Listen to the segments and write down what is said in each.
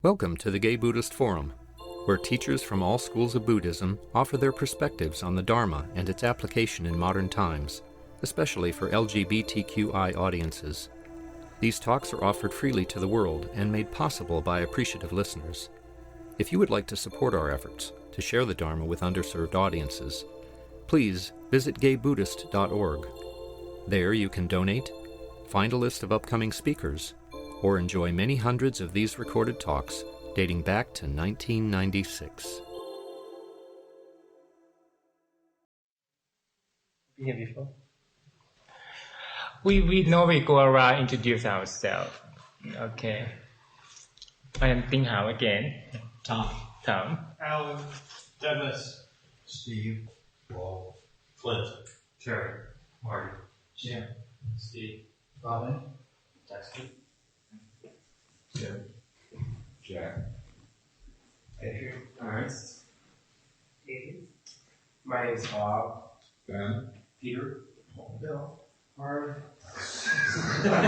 Welcome to the Gay Buddhist Forum, where teachers from all schools of Buddhism offer their perspectives on the Dharma and its application in modern times, especially for LGBTQI audiences. These talks are offered freely to the world and made possible by appreciative listeners. If you would like to support our efforts to share the Dharma with underserved audiences, please visit gaybuddhist.org. There you can donate, find a list of upcoming speakers, or enjoy many hundreds of these recorded talks dating back to 1996. Been here before? We normally go around introduce ourselves. Okay. I am Ting Hao again. Tom. Alan. Dennis. Steve. Walt. Flint. Terry. Marty. Jim. Steve. Robin. Dexter. Jim. Jack. Adrian. Ernest. David. My name is Bob. Ben. Peter. Bill. Harv. John.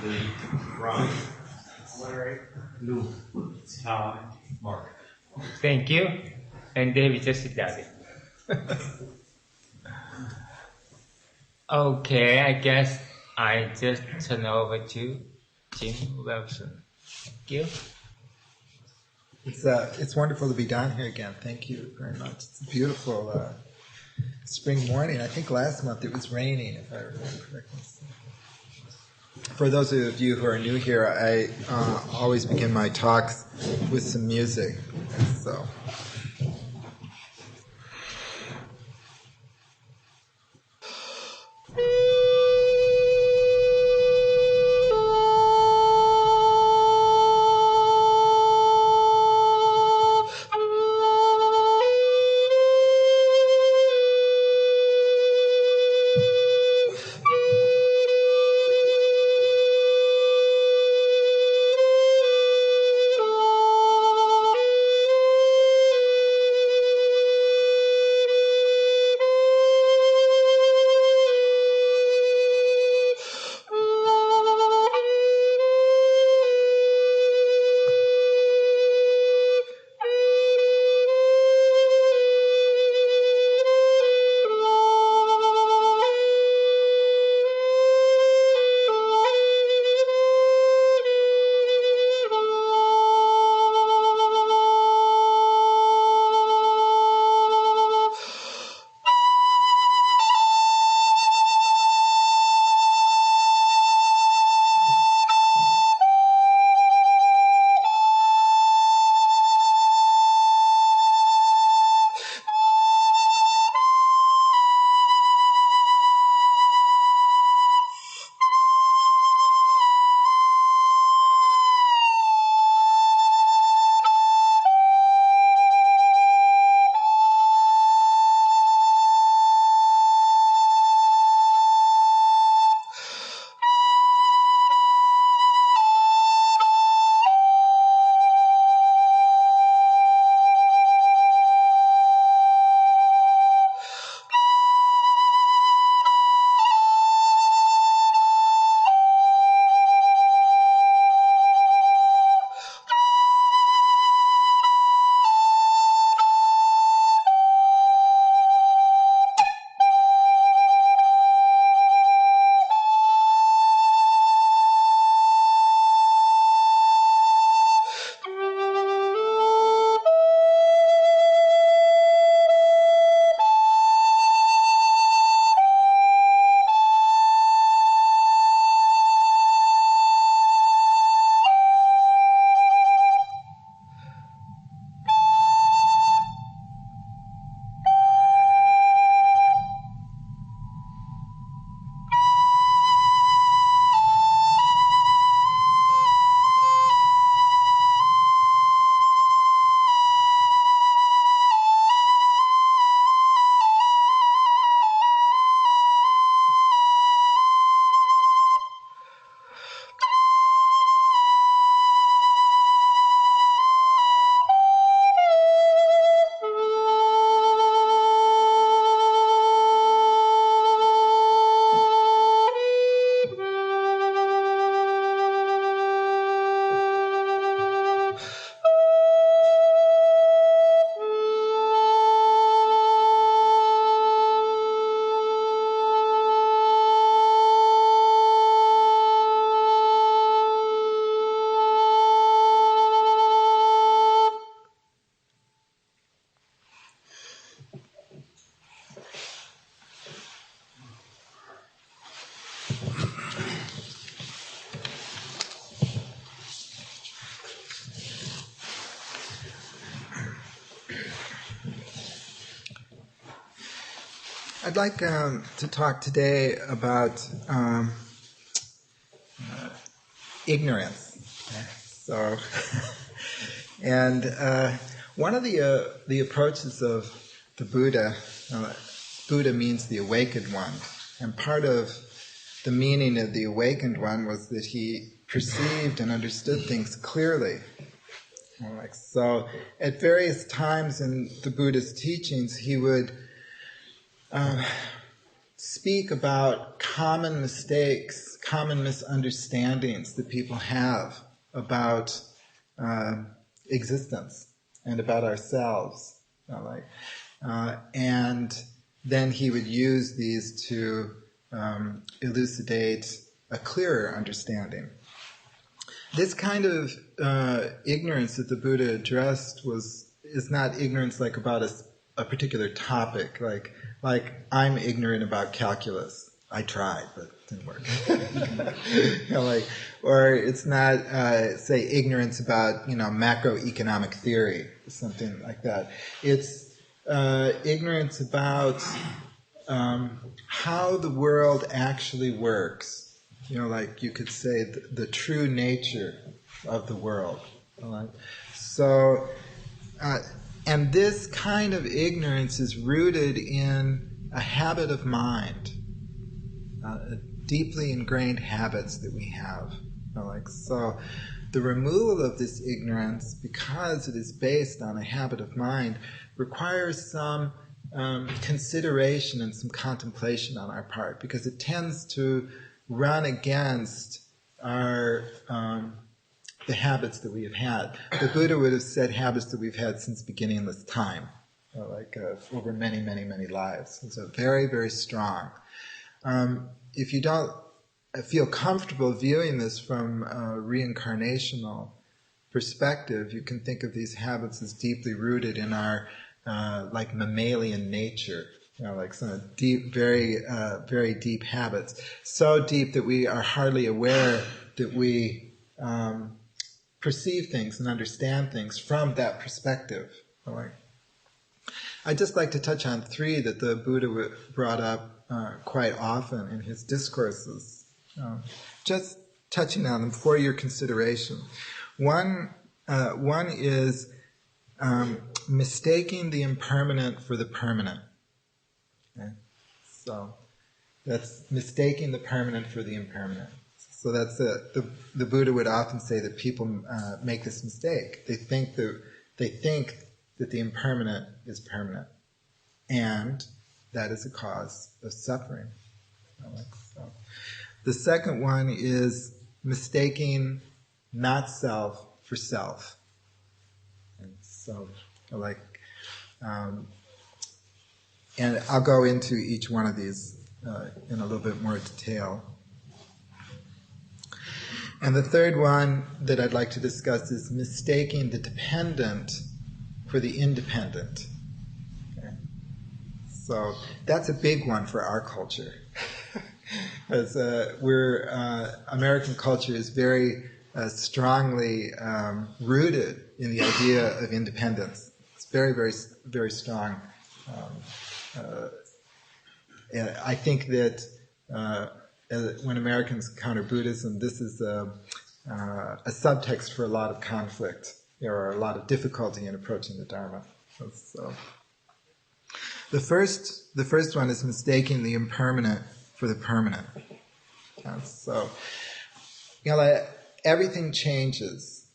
Lee. Ron. Larry. Lou. Todd. Mark. Thank you. And David just sit down. Okay, I guess I just turn over to Jim Wilson. Thank you. It's wonderful to be down here again. Thank you very much. It's a beautiful spring morning. I think last month it was raining, if I remember correctly. For those of you who are new here, I always begin my talks with some music. So. I'd like to talk today about ignorance. So, and one of the approaches of the Buddha, Buddha means the awakened one, and part of the meaning of the awakened one was that he perceived and understood things clearly. So, at various times in the Buddha's teachings, he would speak about common mistakes, common misunderstandings that people have about existence and about ourselves. And then he would use these to elucidate a clearer understanding. This kind of ignorance that the Buddha addressed is not ignorance like about a particular topic, like I'm ignorant about calculus. I tried, but it didn't work. Or it's not, say, ignorance about macroeconomic theory, something like that. It's ignorance about how the world actually works. Like you could say the true nature of the world. So. And this kind of ignorance is rooted in a habit of mind, deeply ingrained habits that we have. So the removal of this ignorance, because it is based on a habit of mind, requires some consideration and some contemplation on our part, because it tends to run against our the habits that we have had. The Buddha would have said habits that we've had since beginningless time, over many, many, many lives. So very, very strong. If you don't feel comfortable viewing this from a reincarnational perspective, you can think of these habits as deeply rooted in our mammalian nature. Some deep, very, very deep habits. So deep that we are hardly aware that we perceive things and understand things from that perspective. I'd just like to touch on three that the Buddha brought up quite often in his discourses. Just touching on them for your consideration. One is mistaking the impermanent for the permanent. Okay? So that's mistaking the permanent for the impermanent. So that's the Buddha would often say that people make this mistake. They think that the impermanent is permanent, and that is a cause of suffering. So. The second one is mistaking not self for self. And so, and I'll go into each one of these in a little bit more detail. And the third one that I'd like to discuss is mistaking the dependent for the independent. Okay? So that's a big one for our culture. Because American culture is very strongly rooted in the idea of independence. It's very, very, very strong. And I think that when Americans encounter Buddhism, this is a subtext for a lot of conflict, or a lot of difficulty in approaching the Dharma. So, the first one is mistaking the impermanent for the permanent. So, everything changes.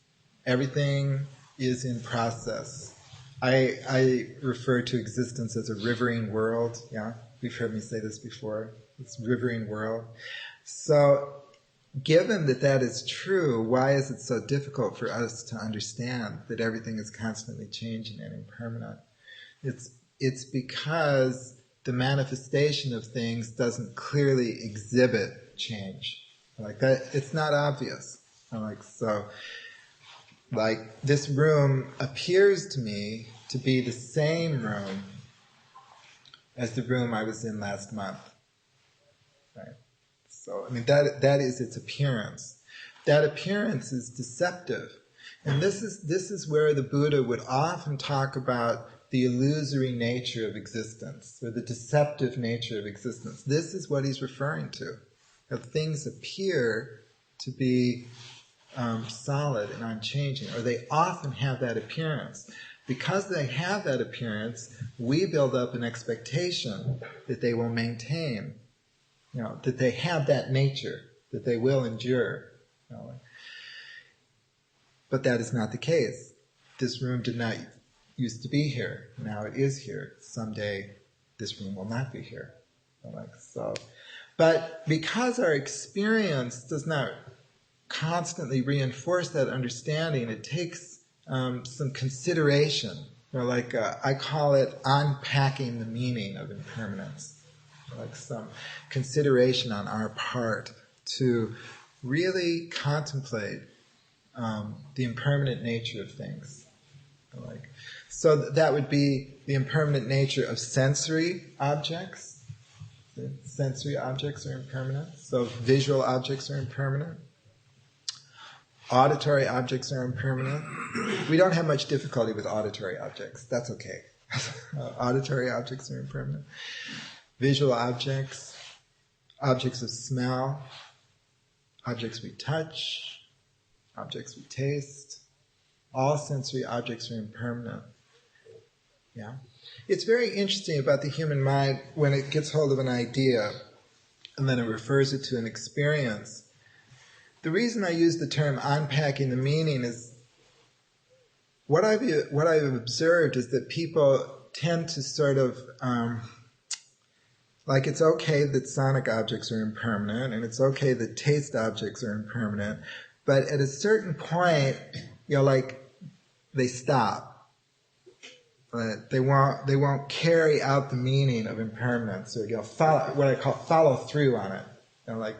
Everything is in process. I refer to existence as a riverine world. Yeah, we've heard me say this before. It's a riverine world. So, given that is true, why is it so difficult for us to understand that everything is constantly changing and impermanent? It's because the manifestation of things doesn't clearly exhibit change. That, it's not obvious. This room appears to me to be the same room as the room I was in last month. Right? So, that is its appearance. That appearance is deceptive. And this is where the Buddha would often talk about the illusory nature of existence, or the deceptive nature of existence. This is what he's referring to. That things appear to be solid and unchanging, or they often have that appearance. Because they have that appearance, we build up an expectation that they will maintain, that they have that nature, that they will endure. But that is not the case. This room did not used to be here. Now it is here. Someday this room will not be here. But because our experience does not constantly reinforce that understanding, it takes some consideration. I call it unpacking the meaning of impermanence. Some consideration on our part to really contemplate the impermanent nature of things. So that would be the impermanent nature of sensory objects. Sensory objects are impermanent. So visual objects are impermanent. Auditory objects are impermanent. We don't have much difficulty with auditory objects. That's okay. Auditory objects are impermanent. Visual objects, objects of smell, objects we touch, objects we taste. All sensory objects are impermanent. Yeah? It's very interesting about the human mind when it gets hold of an idea and then it refers it to an experience. The reason I use the term unpacking the meaning is what I've observed is that people tend to sort of, it's okay that sonic objects are impermanent and it's okay that taste objects are impermanent, but at a certain point, they stop. They won't carry out the meaning of impermanence, or follow through on it.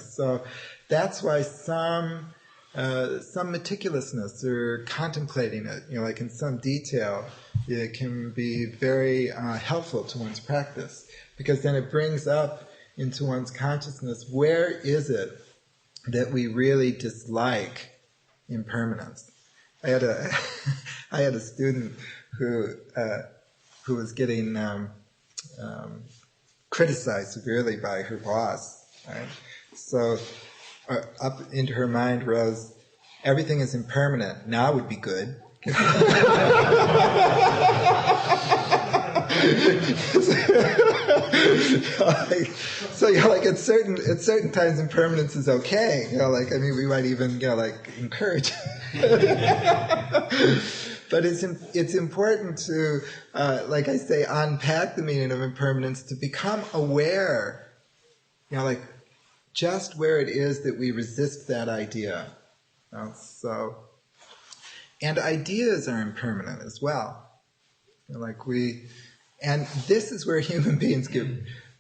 So that's why some meticulousness or contemplating it, in some detail, it can be very helpful to one's practice, because then it brings up into one's consciousness, where is it that we really dislike impermanence? I had a student who was getting criticized severely by her boss. Right? So up into her mind rose, everything is impermanent. Now would be good. At certain times impermanence is okay. We might even encourage. But it's important to, like I say, unpack the meaning of impermanence, to become aware, just where it is that we resist that idea. And ideas are impermanent as well. And this is where human beings get,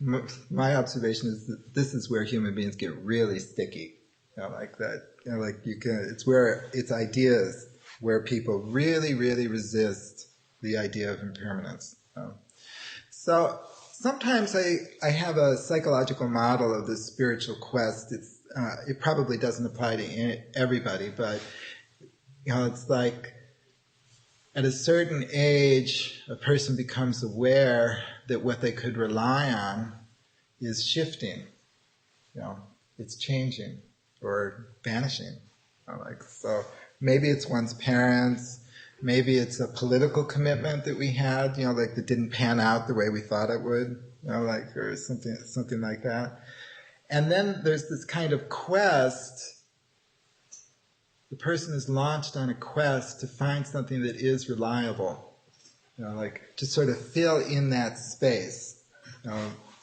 my observation is that this is where human beings get really sticky. It's ideas where people really, really resist the idea of impermanence. So sometimes I have a psychological model of this spiritual quest. It probably doesn't apply to everybody, but it's like at a certain age, a person becomes aware that what they could rely on is shifting. It's changing or vanishing. So maybe it's one's parents, maybe it's a political commitment that we had, that didn't pan out the way we thought it would, or something like that. And then there's this kind of quest. The person is launched on a quest to find something that is reliable, to sort of fill in that space.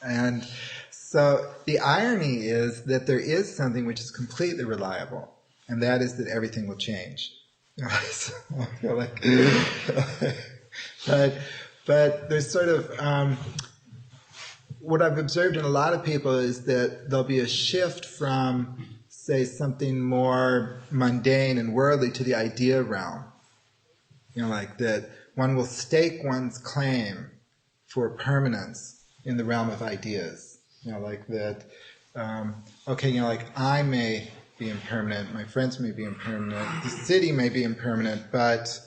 And so the irony is that there is something which is completely reliable, and that is that everything will change. But there's sort of, what I've observed in a lot of people is that there'll be a shift from, say, something more mundane and worldly to the idea realm. That one will stake one's claim for permanence in the realm of ideas. I may be impermanent, my friends may be impermanent, the city may be impermanent, but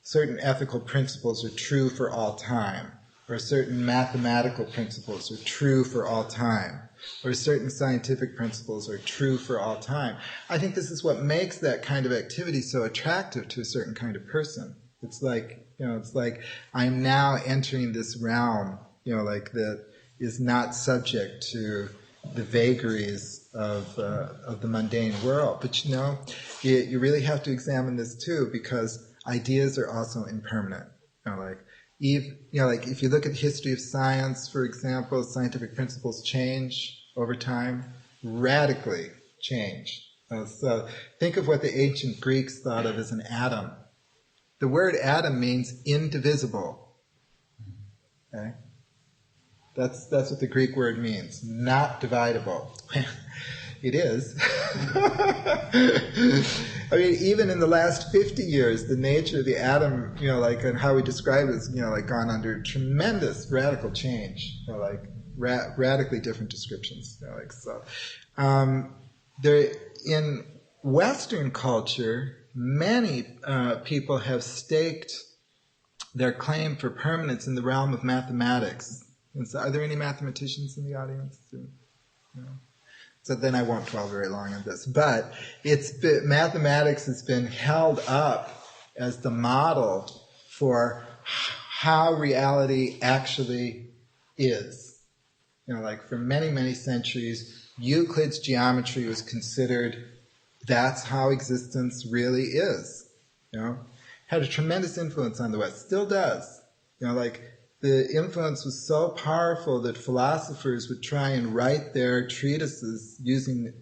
certain ethical principles are true for all time, or certain mathematical principles are true for all time, or certain scientific principles are true for all time. I think this is what makes that kind of activity so attractive to a certain kind of person. It's like, I'm now entering this realm, that is not subject to the vagaries of the mundane world. But you really have to examine this too, because ideas are also impermanent. If you look at the history of science, for example, scientific principles change over time, radically change. So think of what the ancient Greeks thought of as an atom. The word atom means indivisible. Okay? That's what the Greek word means, not dividable. It is. I mean, even in the last 50 years, the nature of the atom, and how we describe it is, gone under tremendous radical change, radically different descriptions. There, in Western culture, many people have staked their claim for permanence in the realm of mathematics. And so, are there any mathematicians in the audience? No. So then I won't dwell very long on this. But mathematics has been held up as the model for how reality actually is. For many, many centuries, Euclid's geometry was considered that's how existence really is. Had a tremendous influence on the West, still does. The influence was so powerful that philosophers would try and write their treatises using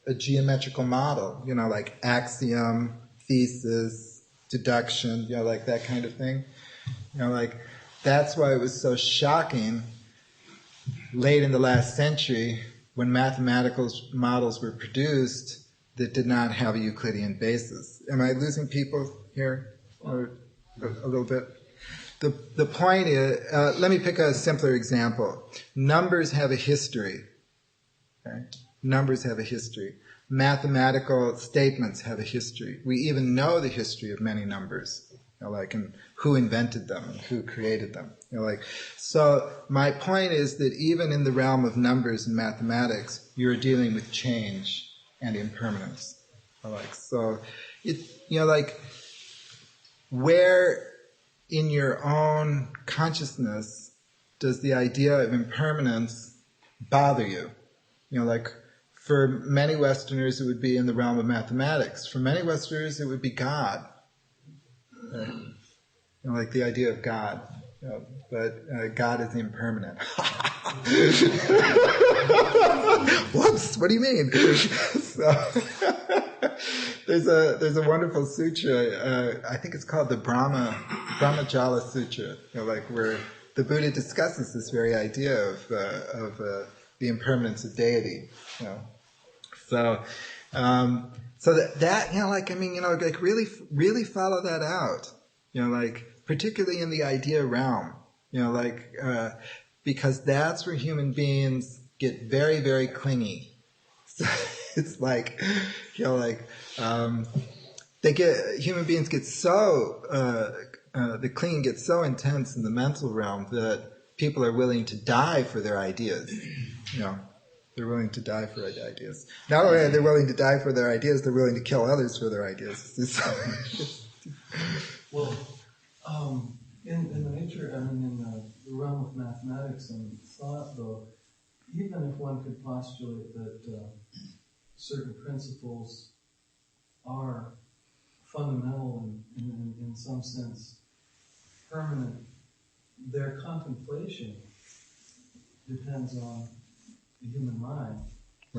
a geometrical model, like axiom, thesis, deduction, that kind of thing. That's why it was so shocking late in the last century when mathematical models were produced that did not have a Euclidean basis. Am I losing people here? Or a little bit? The point is, let me pick a simpler example. Numbers have a history. Okay? Numbers have a history. Mathematical statements have a history. We even know the history of many numbers, and who invented them and who created them. So my point is that even in the realm of numbers and mathematics, you're dealing with change and impermanence. Where in your own consciousness does the idea of impermanence bother you? For many Westerners, it would be in the realm of mathematics. For many Westerners, it would be God. Right? The idea of God. But God is impermanent. Whoops, what do you mean? There's a wonderful sutra, I think it's called the Brahmajala Sutra, where the Buddha discusses this very idea of the impermanence of deity. So that really follow that out. Particularly in the idea realm. Because that's where human beings get very, very clingy. So it's human beings get so, the clinging gets so intense in the mental realm that people are willing to die for their ideas. They're willing to die for their ideas. Not only are they willing to die for their ideas, they're willing to kill others for their ideas. Well, in the nature, in the realm of mathematics and thought, though, even if one could postulate that certain principles are fundamental and in some sense permanent, their contemplation depends on the human mind,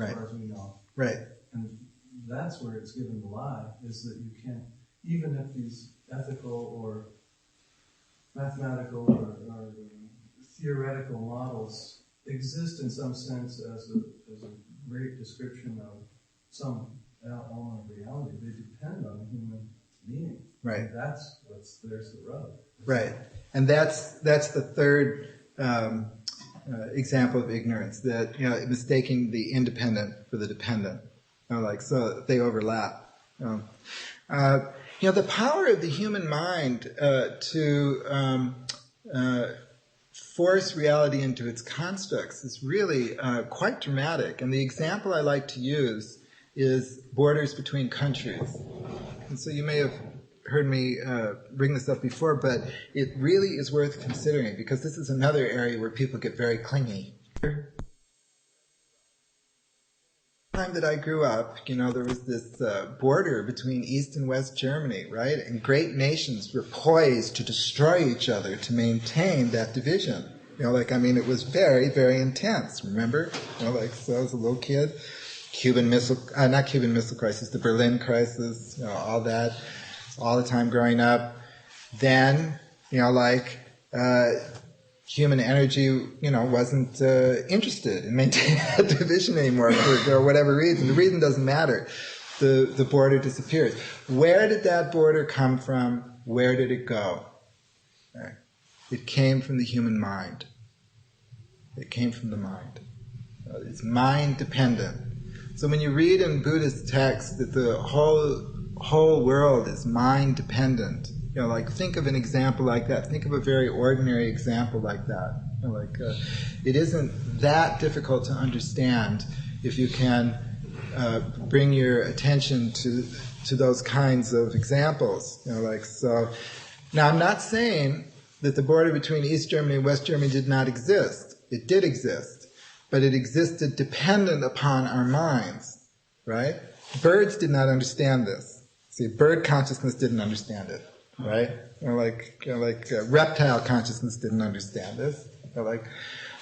as far as we know. Right. And that's where it's given the lie, is that you can't, even if these ethical or mathematical or theoretical models exist in some sense as a great description of some element of reality, they depend on the human being. Right. And there's the rub. Right. And that's the third example of ignorance, that mistaking the independent for the dependent. So they overlap. The power of the human mind to force reality into its constructs is really quite dramatic. And the example I like to use is borders between countries. And so you may have heard me bring this up before, but it really is worth considering because this is another area where people get very clingy. The time that I grew up, there was this border between East and West Germany, right? And great nations were poised to destroy each other to maintain that division. It was very, very intense, remember? So I was a little kid. Not Cuban Missile Crisis, the Berlin crisis, all that, all the time growing up. Then, human energy, wasn't interested in maintaining that division anymore for whatever reason. The reason doesn't matter. The border disappears. Where did that border come from? Where did it go? Right. It came from the human mind. It came from the mind. It's mind dependent. So when you read in Buddhist texts that the whole world is mind dependent, think of an example like that. Think of a very ordinary example like that. It isn't that difficult to understand if you can bring your attention to those kinds of examples. So. Now, I'm not saying that the border between East Germany and West Germany did not exist. It did exist, but it existed dependent upon our minds, right? Birds did not understand this. See, bird consciousness didn't understand it. Right? Reptile consciousness didn't understand this.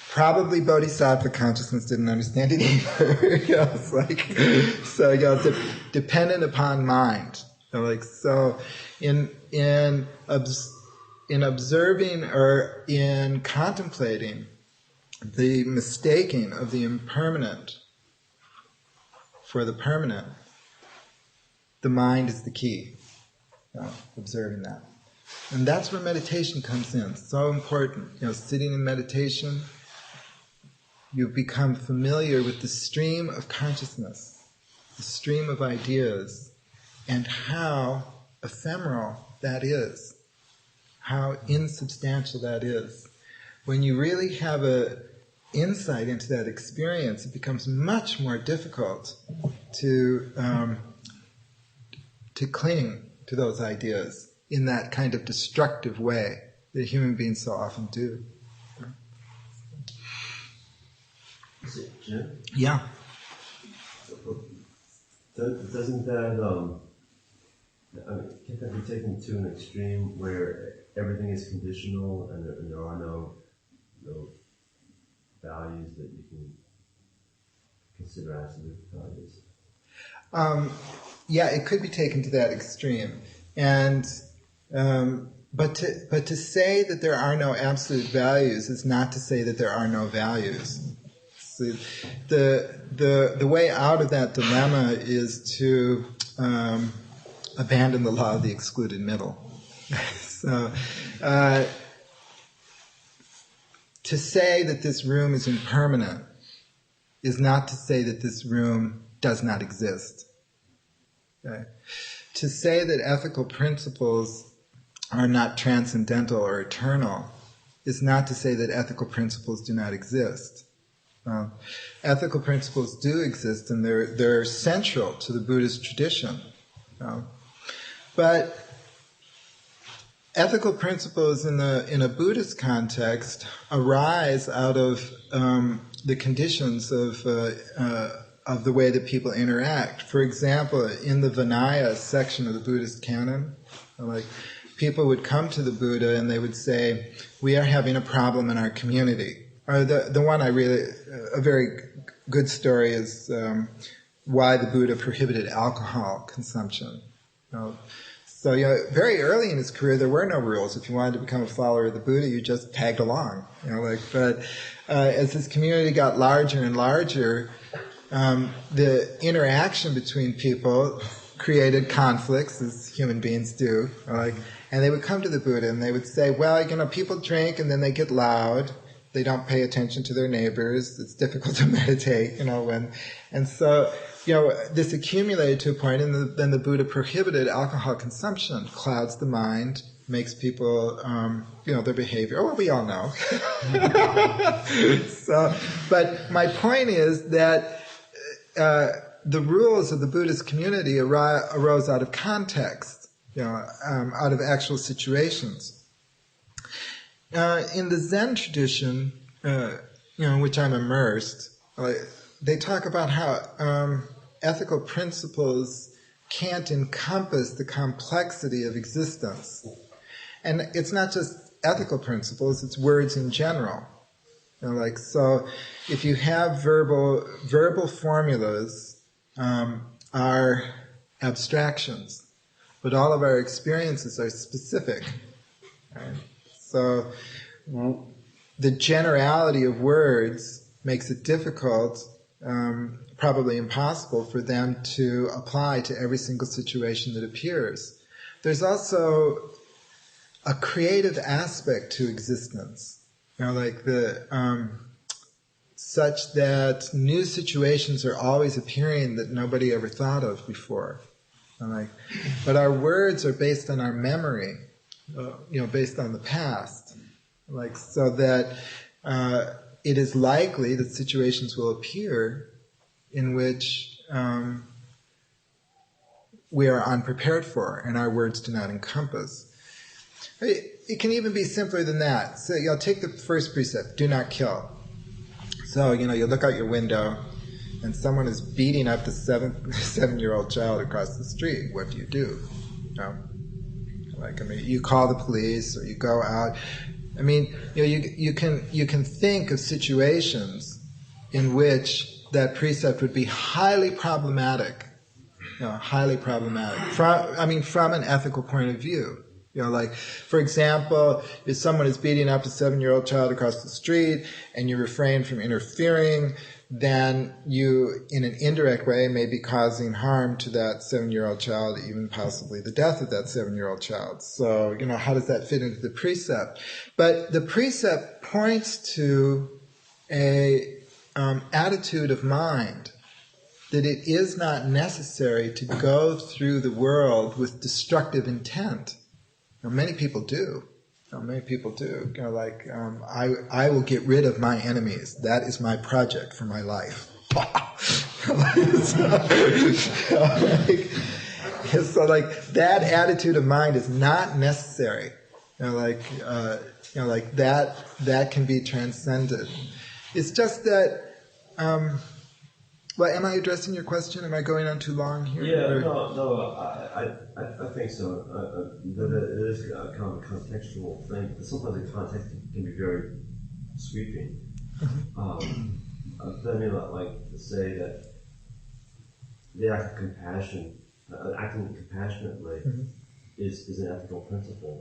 Probably bodhisattva consciousness didn't understand it either. It's dependent upon mind. So in observing or in contemplating the mistaking of the impermanent for the permanent, the mind is the key. Observing that. And that's where meditation comes in. So important. Sitting in meditation, you become familiar with the stream of consciousness, the stream of ideas, and how ephemeral that is, how insubstantial that is. When you really have an insight into that experience, it becomes much more difficult to cling to those ideas in that kind of destructive way that human beings so often do. Is it Jim? Yeah. Doesn't that, can't that be taken to an extreme where everything is conditional and there are no values that you can consider absolute values? Yeah, it could be taken to that extreme, and but to say that there are no absolute values is not to say that there are no values. So the way out of that dilemma is to abandon the law of the excluded middle. So to say that this room is impermanent is not to say that this room does not exist. Okay. To say that ethical principles are not transcendental or eternal is not to say that ethical principles do not exist. Ethical principles do exist, and they're central to the Buddhist tradition. But ethical principles in a Buddhist context arise out of the conditions of the way that people interact. For example, in the Vinaya section of the Buddhist canon, people would come to the Buddha and they would say, "We are having a problem in our community." Or the one a very good story is why the Buddha prohibited alcohol consumption. So very early in his career, there were no rules. If you wanted to become a follower of the Buddha, you just tagged along. But as his community got larger and larger, the interaction between people created conflicts, as human beings do. And they would come to the Buddha and they would say, "Well, people drink and then they get loud, They don't pay attention to their neighbors. It's difficult to meditate, and so, this accumulated to a point, and then the Buddha prohibited alcohol consumption. Clouds the mind, makes people, their behavior. Oh, well, we all know. But my point is that the rules of the Buddhist community arose out of context, out of actual situations. In the Zen tradition, in which I'm immersed, they talk about how ethical principles can't encompass the complexity of existence. And it's not just ethical principles, it's words in general. So if you have verbal formulas are abstractions, but all of our experiences are specific. Right? So the generality of words makes it difficult, probably impossible, for them to apply to every single situation that appears. There's also a creative aspect to existence, such that new situations are always appearing that nobody ever thought of before. But our words are based on our memory, based on the past, so that it is likely that situations will appear in which we are unprepared for, and our words do not encompass. It can even be simpler than that. So, take the first precept: do not kill. So, you look out your window, and someone is beating up the 7-year-old child across the street. What do you do? You call the police, or you go out. You can think of situations in which that precept would be highly problematic. Highly problematic. From an ethical point of view. For example, if someone is beating up a 7-year-old child across the street and you refrain from interfering, then you, in an indirect way, may be causing harm to that 7-year-old child, even possibly the death of that 7-year-old child. So, how does that fit into the precept? But the precept points to a attitude of mind that it is not necessary to go through the world with destructive intent. Many people do. Many people do. I will get rid of my enemies. That is my project for my life. So that attitude of mind is not necessary. That can be transcended. It's just that. Am I addressing your question? Am I going on too long here? Yeah, no. I think so. That it is a kind of a contextual thing. Sometimes the context can be very sweeping. But to say that the act of compassion, acting compassionately, is an ethical principle,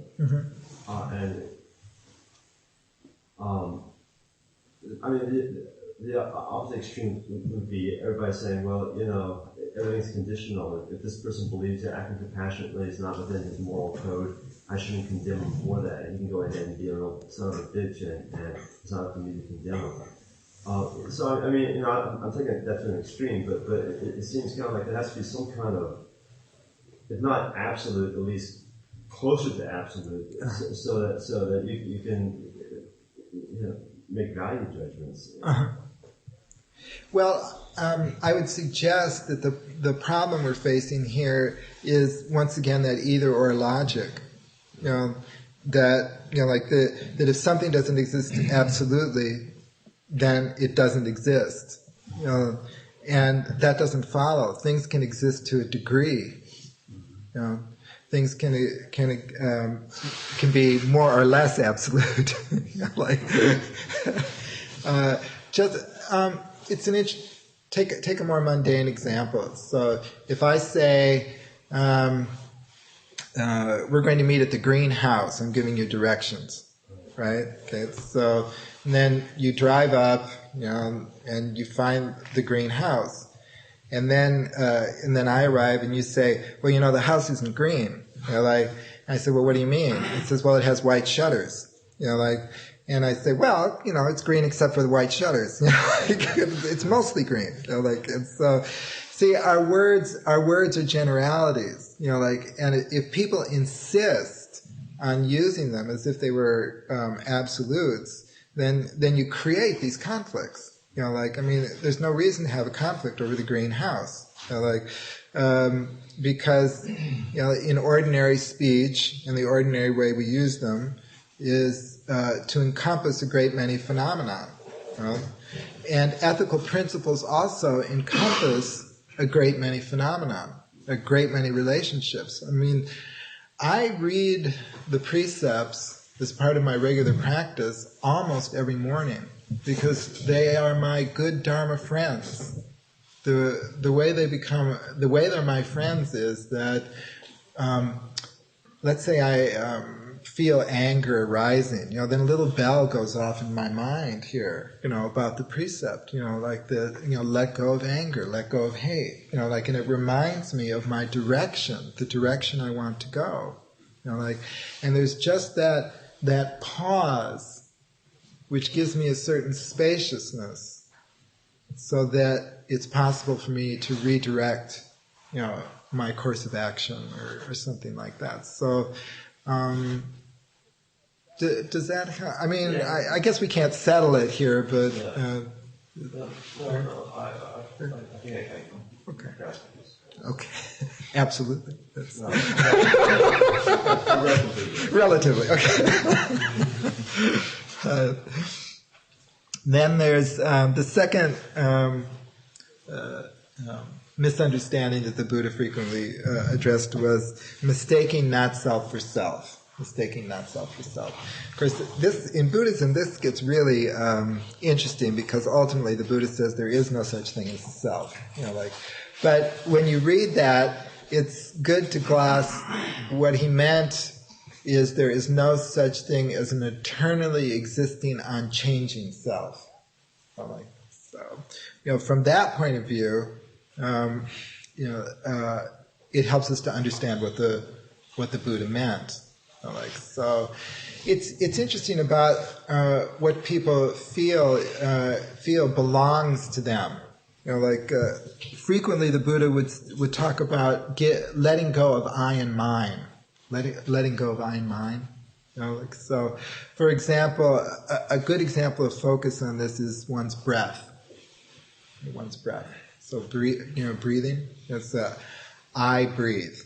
the opposite extreme would be everybody saying, well, everything's conditional. If this person believes that acting compassionately is not within his moral code, I shouldn't condemn him for that. He can go ahead and be a real son of a bitch, and it's not up to me to condemn him. I'm taking that to an extreme, but it seems kind of like there has to be some kind of, if not absolute, at least closer to absolute, so that you can make value judgments. Well, I would suggest that the problem we're facing here is, once again, that either-or logic. That if something doesn't exist absolutely, then it doesn't exist. And that doesn't follow. Things can exist to a degree. Things can be more or less absolute. It's an take a more mundane example. So if I say we're going to meet at the greenhouse, I'm giving you directions, right? Okay. So and then you drive up, and you find the greenhouse, and then I arrive, and you say, well, the house isn't green. I say, well, what do you mean? It says, well, it has white shutters. And I say, well, it's green except for the white shutters. It's mostly green. And so, see, our words are generalities. And if people insist on using them as if they were absolutes, then you create these conflicts. There's no reason to have a conflict over the green house. Because in ordinary speech, in the ordinary way we use them, is to encompass a great many phenomena. And ethical principles also encompass a great many phenomena, a great many relationships. I read the precepts as part of my regular practice almost every morning because they are my good Dharma friends. The way they're my friends is that, let's say I feel anger rising, then a little bell goes off in my mind here, about the precept, let go of anger, let go of hate, and it reminds me of my direction, the direction I want to go, and there's just that pause, which gives me a certain spaciousness, so that it's possible for me to redirect, my course of action or something like that. So, does that help? I guess we can't settle it here, but... No, I think I can. Okay. Okay. Absolutely. Relatively. Okay. Then there's the second misunderstanding that the Buddha frequently addressed was mistaking not self for self. Mistaking not self for self. Of course, in Buddhism, this gets really interesting because ultimately the Buddha says there is no such thing as self. But when you read that, it's good to gloss what he meant is there is no such thing as an eternally existing, unchanging self. So, from that point of view, it helps us to understand what the Buddha meant. So, it's interesting about what people feel belongs to them. Frequently the Buddha would talk about letting go of I and mine. Letting go of I and mine. So, for example, a good example of focus on this is one's breath. One's breath. So, breathing. It's I breathe.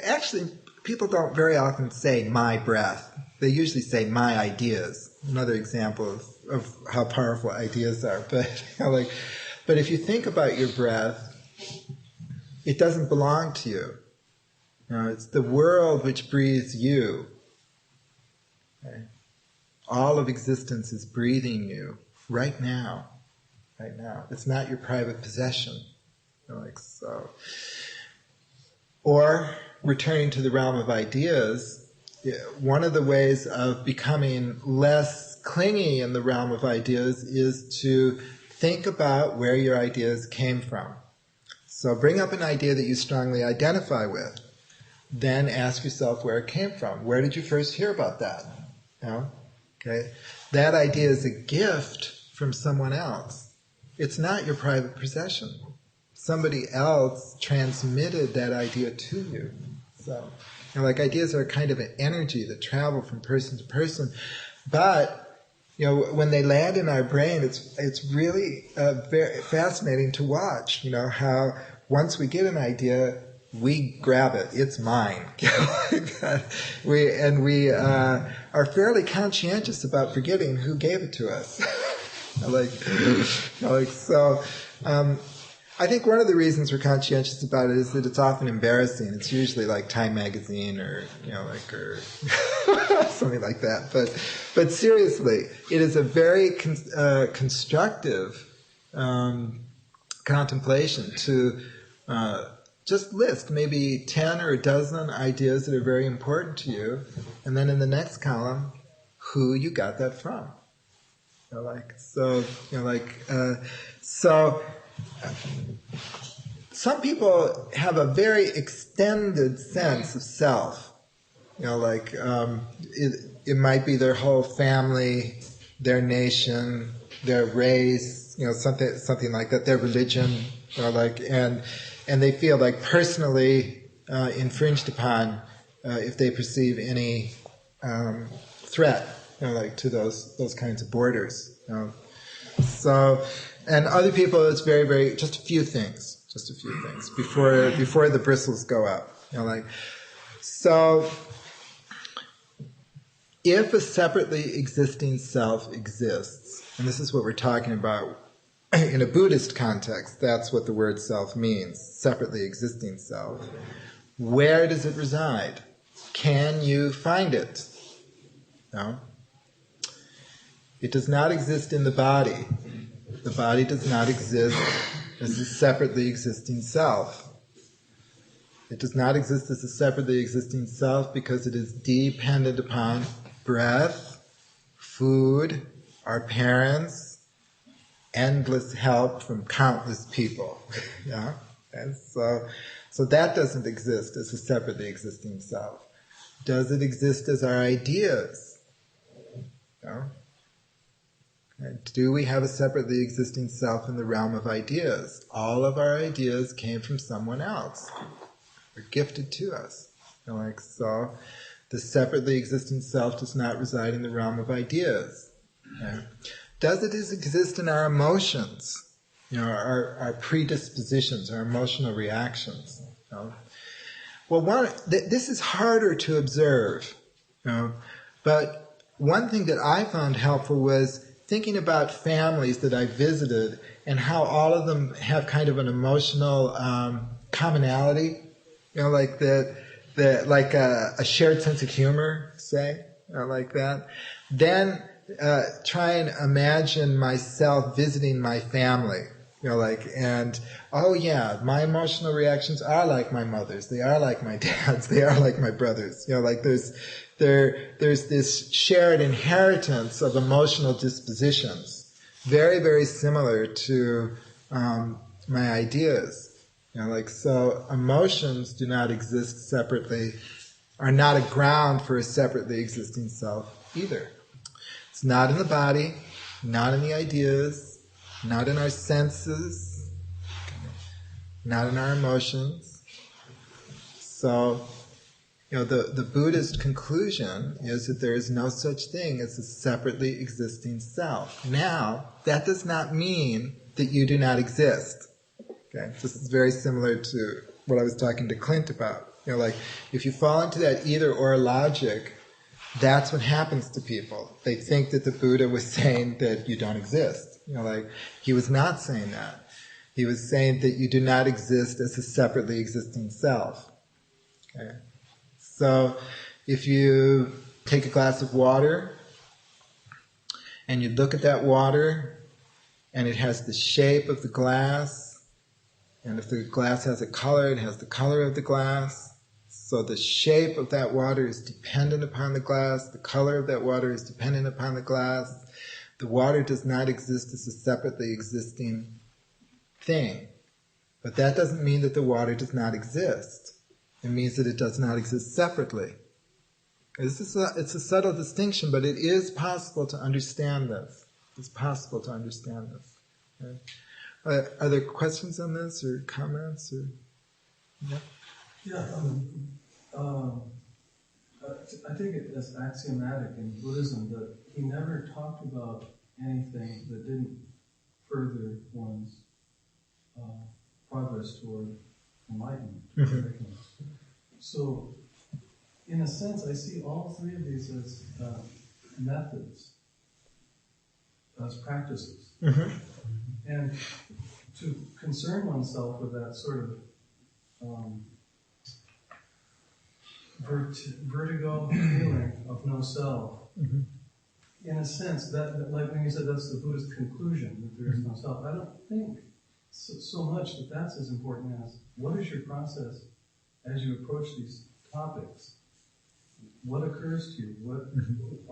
Actually, people don't very often say my breath. They usually say my ideas. Another example of how powerful ideas are. But if you think about your breath, it doesn't belong to you. It's the world which breathes you. Okay? All of existence is breathing you right now. Right now. It's not your private possession. So. Or, returning to the realm of ideas, one of the ways of becoming less clingy in the realm of ideas is to think about where your ideas came from. So bring up an idea that you strongly identify with. Then ask yourself where it came from. Where did you first hear about that? Okay. That idea is a gift from someone else. It's not your private possession. Somebody else transmitted that idea to you. So, ideas are kind of an energy that travel from person to person. But, when they land in our brain, it's really very fascinating to watch. How once we get an idea, we grab it. It's mine. We are fairly conscientious about forgetting who gave it to us. So. I think one of the reasons we're conscientious about it is that it's often embarrassing. It's usually like Time magazine or or something like that. But seriously, it is a very constructive contemplation to just list maybe 10 or a dozen ideas that are very important to you, and then in the next column, who you got that from. Some people have a very extended sense of self. It it might be their whole family, their nation, their race, something like that, their religion, and they feel like personally infringed upon if they perceive any threat, to those kinds of borders. So, and other people, it's very, very, just a few things before the bristles go up. So, if a separately existing self exists, and this is what we're talking about in a Buddhist context, that's what the word self means, separately existing self. Where does it reside? Can you find it? No. It does not exist in the body. The body does not exist as a separately existing self. It does not exist as a separately existing self because it is dependent upon breath, food, our parents, endless help from countless people. And so that doesn't exist as a separately existing self. Does it exist as our ideas? No. Do we have a separately existing self in the realm of ideas? All of our ideas came from someone else. They're gifted to us. So the separately existing self does not reside in the realm of ideas. Okay? Does it exist in our emotions? Our predispositions, our emotional reactions. Well, this is harder to observe. But one thing that I found helpful was thinking about families that I visited and how all of them have kind of an emotional commonality, like like a shared sense of humor, say, like that. Then try and imagine myself visiting my family, oh yeah, my emotional reactions are like my mother's, they are like my dad's, they are like my brother's, there's this shared inheritance of emotional dispositions, very, very similar to my ideas. So emotions do not exist separately, are not a ground for a separately existing self either. It's not in the body, not in the ideas, not in our senses, not in our emotions. So, the Buddhist conclusion is that there is no such thing as a separately existing self. Now, that does not mean that you do not exist. Okay, this is very similar to what I was talking to Clint about. If you fall into that either-or logic, that's what happens to people. They think that the Buddha was saying that you don't exist. He was not saying that. He was saying that you do not exist as a separately existing self. Okay? So, if you take a glass of water and you look at that water and it has the shape of the glass, and if the glass has a color, it has the color of the glass. So the shape of that water is dependent upon the glass, the color of that water is dependent upon the glass. The water does not exist as a separately existing thing. But that doesn't mean that the water does not exist. It means that it does not exist separately. It's a subtle distinction, but it is possible to understand this. It's possible to understand this. Okay? Are there questions on this or comments? Yeah? I think it is axiomatic in Buddhism that he never talked about anything that didn't further one's progress toward enlightenment. So, in a sense, I see all three of these as methods, as practices. And to concern oneself with that sort of vertigo feeling of no self, in a sense, that like when you said that's the Buddhist conclusion, that there is no self, I don't think so much that that's as important as what is your process as you approach these topics. What occurs to you? What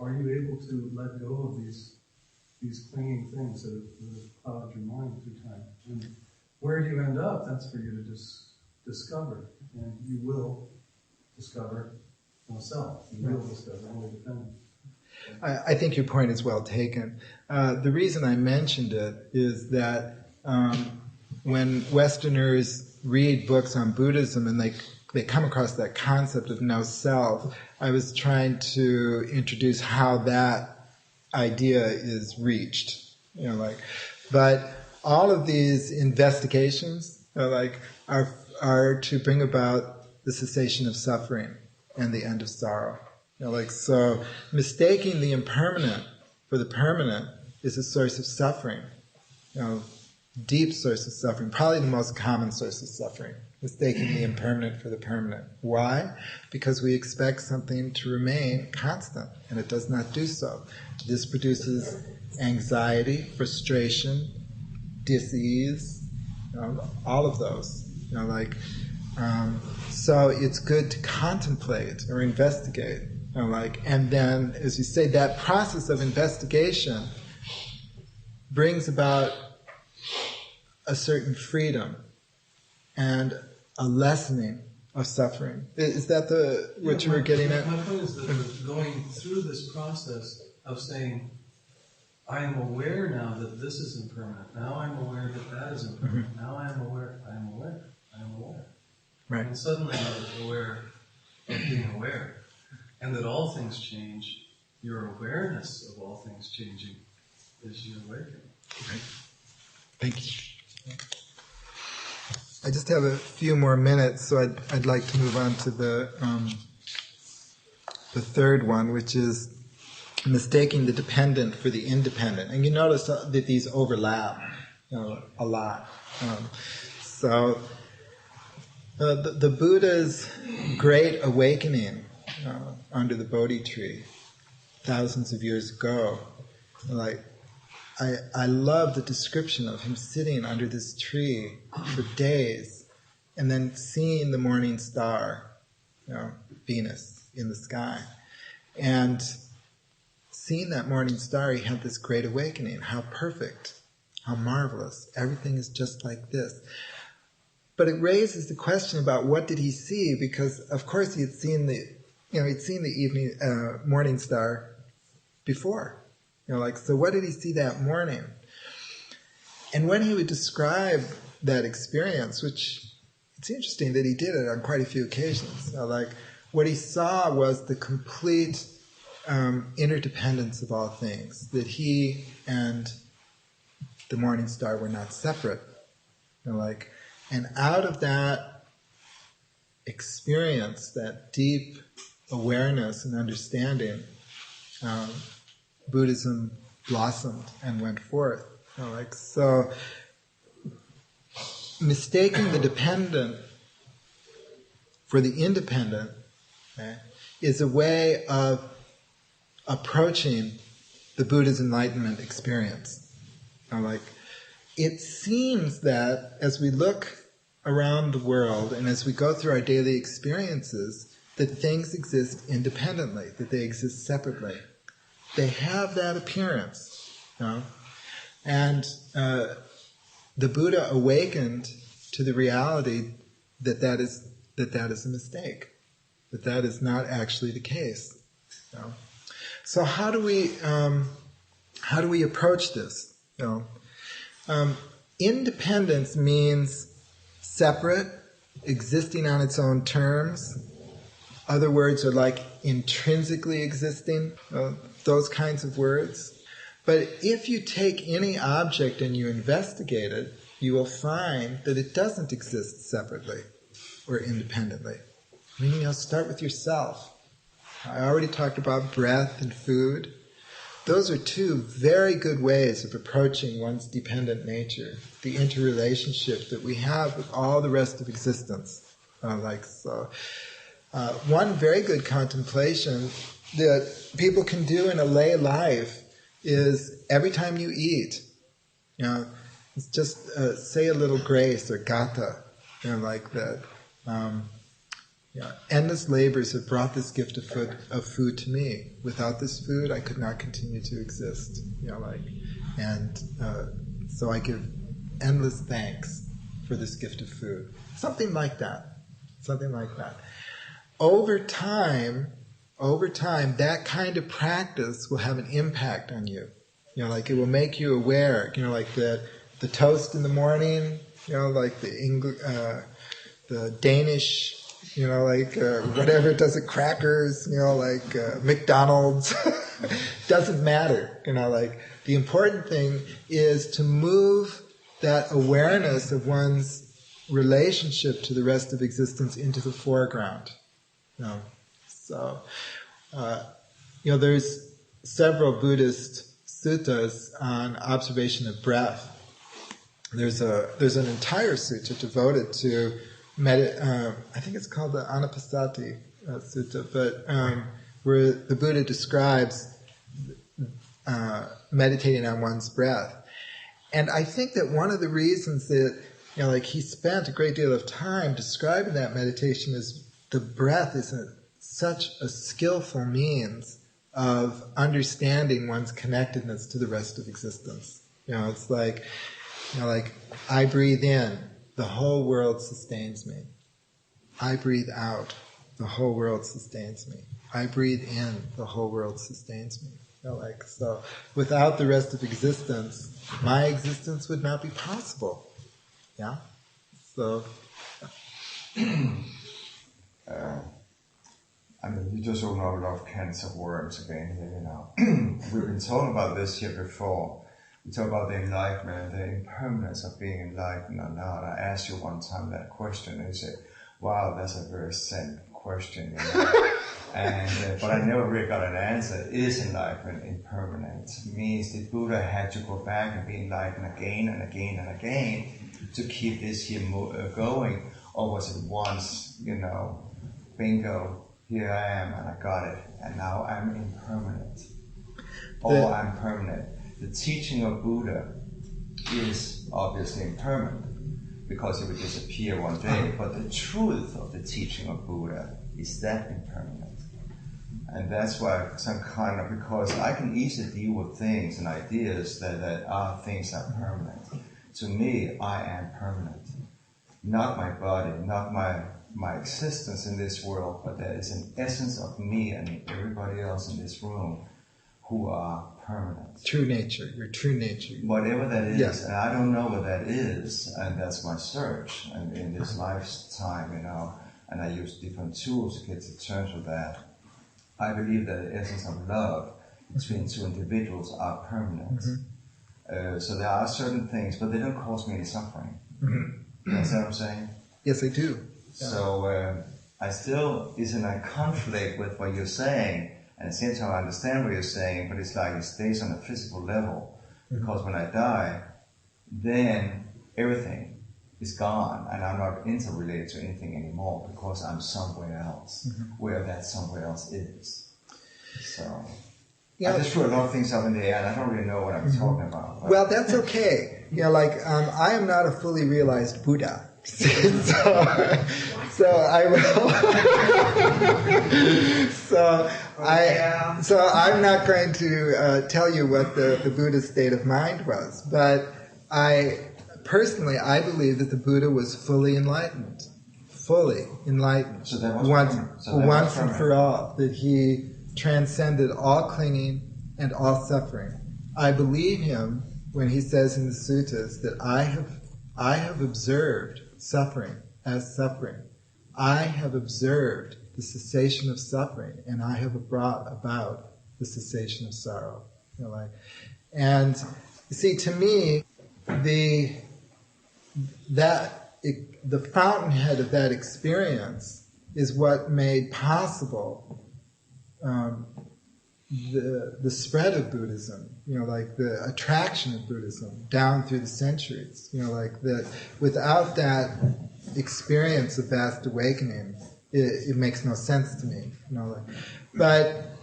are you able to let go of these clinging things that have clouded your mind through time? And where do you end up? That's for you to discover, and you will discover no self. You will discover only dependence. I think your point is well taken. The reason I mentioned it is that when Westerners read books on Buddhism and they come across that concept of no self, I was trying to introduce how that idea is reached. But all of these investigations are to bring about the cessation of suffering and the end of sorrow. So mistaking the impermanent for the permanent is a source of suffering. Deep source of suffering, probably the most common source of suffering, mistaking the impermanent for the permanent. Why? Because we expect something to remain constant, and it does not do so. This produces anxiety, frustration, dis-ease, all of those. So it's good to contemplate or investigate. And then, as you say, that process of investigation brings about a certain freedom and a lessening of suffering. Is that what you were getting at? My point is that going through this process of saying, I am aware now that this is impermanent. Now I'm aware that that is impermanent. Now I am aware. Right. And suddenly you're aware of being aware. And that all things change. Your awareness of all things changing is your awakening. Right. Thank you. I just have a few more minutes, so I'd like to move on to the third one, which is mistaking the dependent for the independent. And you notice that these overlap a lot. So the Buddha's great awakening under the Bodhi tree thousands of years ago, I love the description of him sitting under this tree for days and then seeing the morning star, Venus, in the sky. And seeing that morning star, he had this great awakening. How perfect, how marvelous. Everything is just like this. But it raises the question about what did he see, because of course he had seen the morning star before. So what did he see that morning? And when he would describe that experience, which it's interesting that he did it on quite a few occasions, what he saw was the complete interdependence of all things, that he and the morning star were not separate. And out of that experience, that deep awareness and understanding, Buddhism blossomed and went forth. So mistaking the dependent for the independent is a way of approaching the Buddha's enlightenment experience. It seems that as we look around the world and as we go through our daily experiences, that things exist independently, that they exist separately. They have that appearance, and the Buddha awakened to the reality that is a mistake, that is not actually the case. So how do we approach this? Independence means separate, existing on its own terms. Other words are like intrinsically existing, those kinds of words. But if you take any object and you investigate it, you will find that it doesn't exist separately or independently. Start with yourself. I already talked about breath and food. Those are two very good ways of approaching one's dependent nature, the interrelationship that we have with all the rest of existence. One very good contemplation that people can do in a lay life is every time you eat, it's just say a little grace or gatha, like that. Endless labors have brought this gift of food to me. Without this food, I could not continue to exist. So I give endless thanks for this gift of food. Something like that. Over time, over time, that kind of practice will have an impact on you. Like it will make you aware, like the toast in the morning, like the Danish, whatever does it, crackers, like McDonald's, doesn't matter, like the important thing is to move that awareness of one's relationship to the rest of existence into the foreground. So, there's several Buddhist suttas on observation of breath. There's an entire sutta devoted to I think it's called the Anapanasati Sutta, but where the Buddha describes meditating on one's breath. And I think that one of the reasons that he spent a great deal of time describing that meditation is the breath is such a skillful means of understanding one's connectedness to the rest of existence. It's like I breathe in, the whole world sustains me. I breathe out, the whole world sustains me. I breathe in, the whole world sustains me. So without the rest of existence, my existence would not be possible. Yeah? So... you just open up a lot of cans of worms again here, We've been talking about this here before. We talk about the enlightenment, the impermanence of being enlightened or not. I asked you one time that question, and you said, wow, that's a very Zen question, And but I never really got an answer. Is enlightenment impermanent? It means the Buddha had to go back and be enlightened again and again and again to keep this here going, or was it once, bingo, here I am and I got it, and now I'm impermanent. Or I'm permanent. The teaching of Buddha is obviously impermanent because it would disappear one day, but the truth of the teaching of Buddha is that impermanent. And that's why because I can easily deal with things and ideas that are things that are permanent. To me, I am permanent. Not my body, not my existence in this world, but there is an essence of me and everybody else in this room who are permanent. True nature, your true nature. Whatever that is, yes. And I don't know what that is, and that's my search and in this lifetime, and I use different tools to get to terms with that. I believe that the essence of love between two individuals are permanent. Mm-hmm. So there are certain things, but they don't cause me any suffering. Mm-hmm. You understand what I'm saying? Yes, I do. Yeah. So I still is in a conflict with what you're saying, and at the same time I understand what you're saying, but it's like it stays on a physical level, because when I die, then everything is gone, and I'm not interrelated to anything anymore, because I'm somewhere else, where that somewhere else is. So I just threw a lot of things up in the air, and I don't really know what I'm talking about. Well, that's okay. I am not a fully realized Buddha. So I will. So I'm not going to tell you what the Buddha's state of mind was, but I believe that the Buddha was fully enlightened. So that was once and for all, that he transcended all clinging and all suffering. I believe him when he says in the suttas that I have observed suffering as suffering. I have observed the cessation of suffering, and I have brought about the cessation of sorrow. And you see, to me, the fountainhead of that experience is what made possible the spread of Buddhism, the attraction of Buddhism down through the centuries. That without that experience of vast awakening, it makes no sense to me. But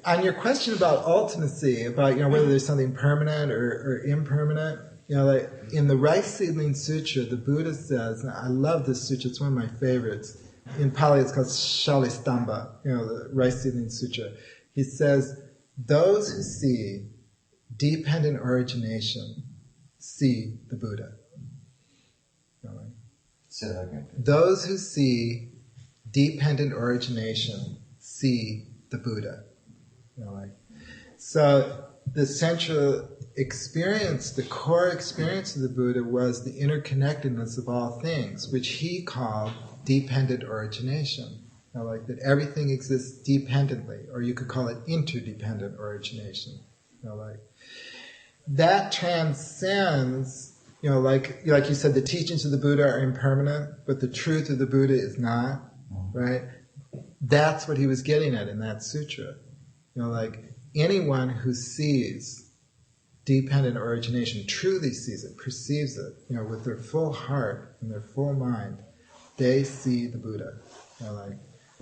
on your question about ultimacy, about whether there's something permanent or impermanent, in the Rice Seedling Sutra, the Buddha says, and I love this sutra, it's one of my favorites. In Pali, it's called Shalistamba, the Rice Seedling Sutra. He says, those who see dependent origination see the Buddha. Say that again. Those who see dependent origination see the Buddha. So the central experience, the core experience of the Buddha was the interconnectedness of all things, which he called dependent origination. That everything exists dependently, or you could call it interdependent origination. That transcends, like you said, the teachings of the Buddha are impermanent, but the truth of the Buddha is not, right? That's what he was getting at in that sutra. Anyone who sees dependent origination, truly sees it, perceives it, with their full heart and their full mind, they see the Buddha.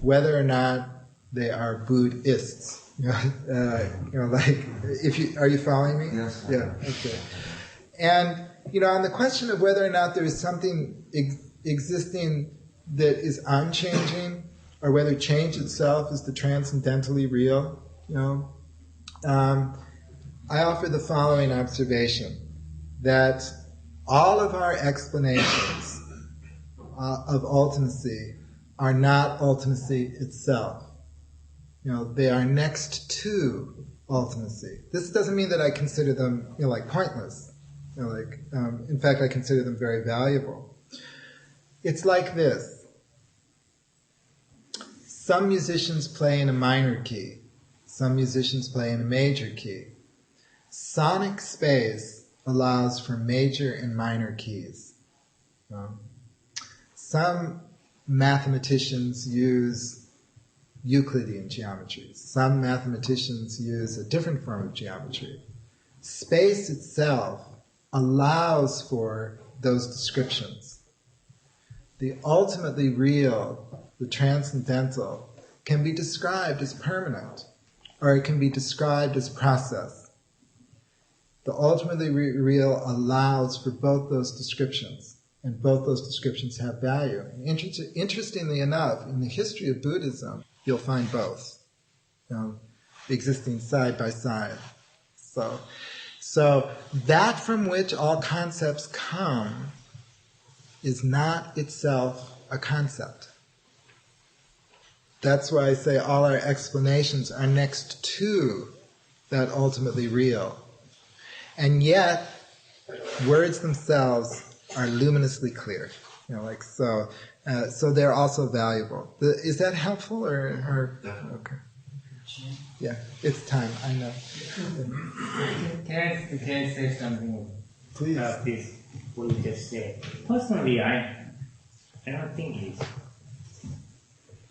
Whether or not they are Buddhists. Are you following me? Yes. Yeah, okay. And, on the question of whether or not there is something existing that is unchanging, or whether change itself is the transcendentally real, I offer the following observation, that all of our explanations of ultimacy are not ultimacy itself. They are next to ultimacy. This doesn't mean that I consider them, pointless. In fact, I consider them very valuable. It's like this. Some musicians play in a minor key. Some musicians play in a major key. Sonic space allows for major and minor keys. Some mathematicians use Euclidean geometry. Some mathematicians use a different form of geometry. Space itself allows for those descriptions. The ultimately real, the transcendental, can be described as permanent, or it can be described as process. The ultimately real allows for both those descriptions, and both those descriptions have value. And interestingly enough, in the history of Buddhism, you'll find both, existing side by side. So that from which all concepts come is not itself a concept. That's why I say all our explanations are next to that ultimately real. And yet, words themselves are luminously clear. So they're also valuable. Is that helpful or okay? Yeah, it's time. I know. Can I say something Please. about this? What you just said. Personally, I don't think it's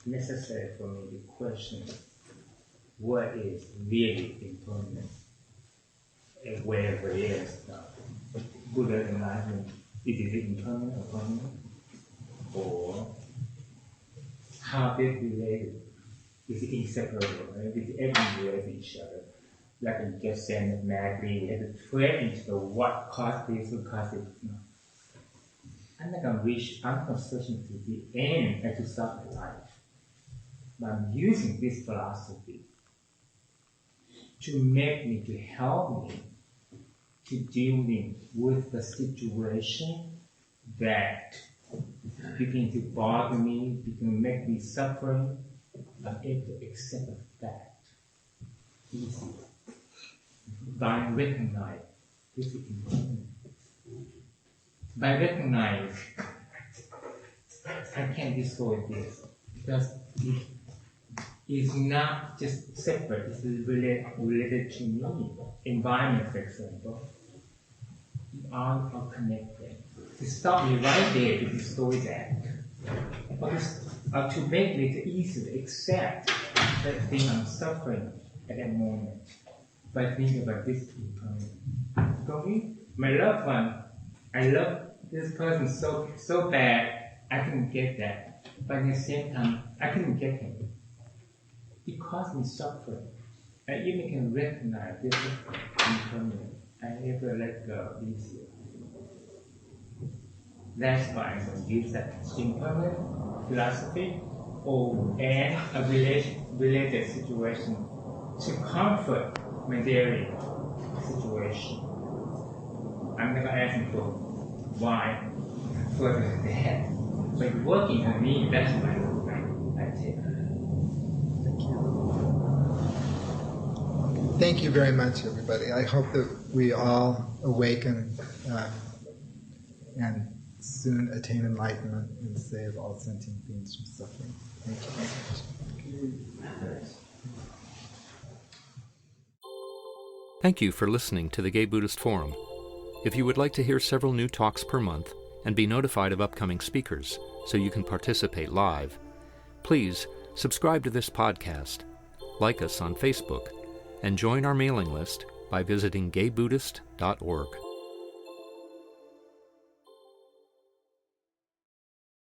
necessary for me to question what is really impermanent, wherever it is. Buddha enlightenment, is it impermanent or permanent? Or how they related? Is it inseparable? Right? Is everything related to each other? Like you just said, mathematically, we have to thread into the what caused this, what caused it. I'm not going to reach, I'm not searching to the end and to stop my life. But I'm using this philosophy to help me to dealing with the situation that begin to bother me, begin to make me suffering. I'm able to accept the fact easily. By recognize this is important. By recognize I can't destroy this because it is not just separate, it's related to me. Environment, for example, all are connected. To stop me right there to destroy that. But to make it easy to accept that thing I'm suffering at that moment by thinking about this impermanent. For me, my loved one, I love this person so bad, I couldn't get that. But at the same time, I couldn't get him. It caused me suffering. I even can recognize this is impermanent. I never let go easier. That's why I'm going to use that impermanent philosophy and a related situation to comfort my daily situation. I'm not going to ask him for why further than that. But working for me, that's my I take. Thank you. Thank you very much, everybody. I hope that we all awaken and soon attain enlightenment and save all sentient beings from suffering. Thank you very much. Thank you for listening to the Gay Buddhist Forum. If you would like to hear several new talks per month and be notified of upcoming speakers so you can participate live, please subscribe to this podcast, like us on Facebook, and join our mailing list by visiting gaybuddhist.org.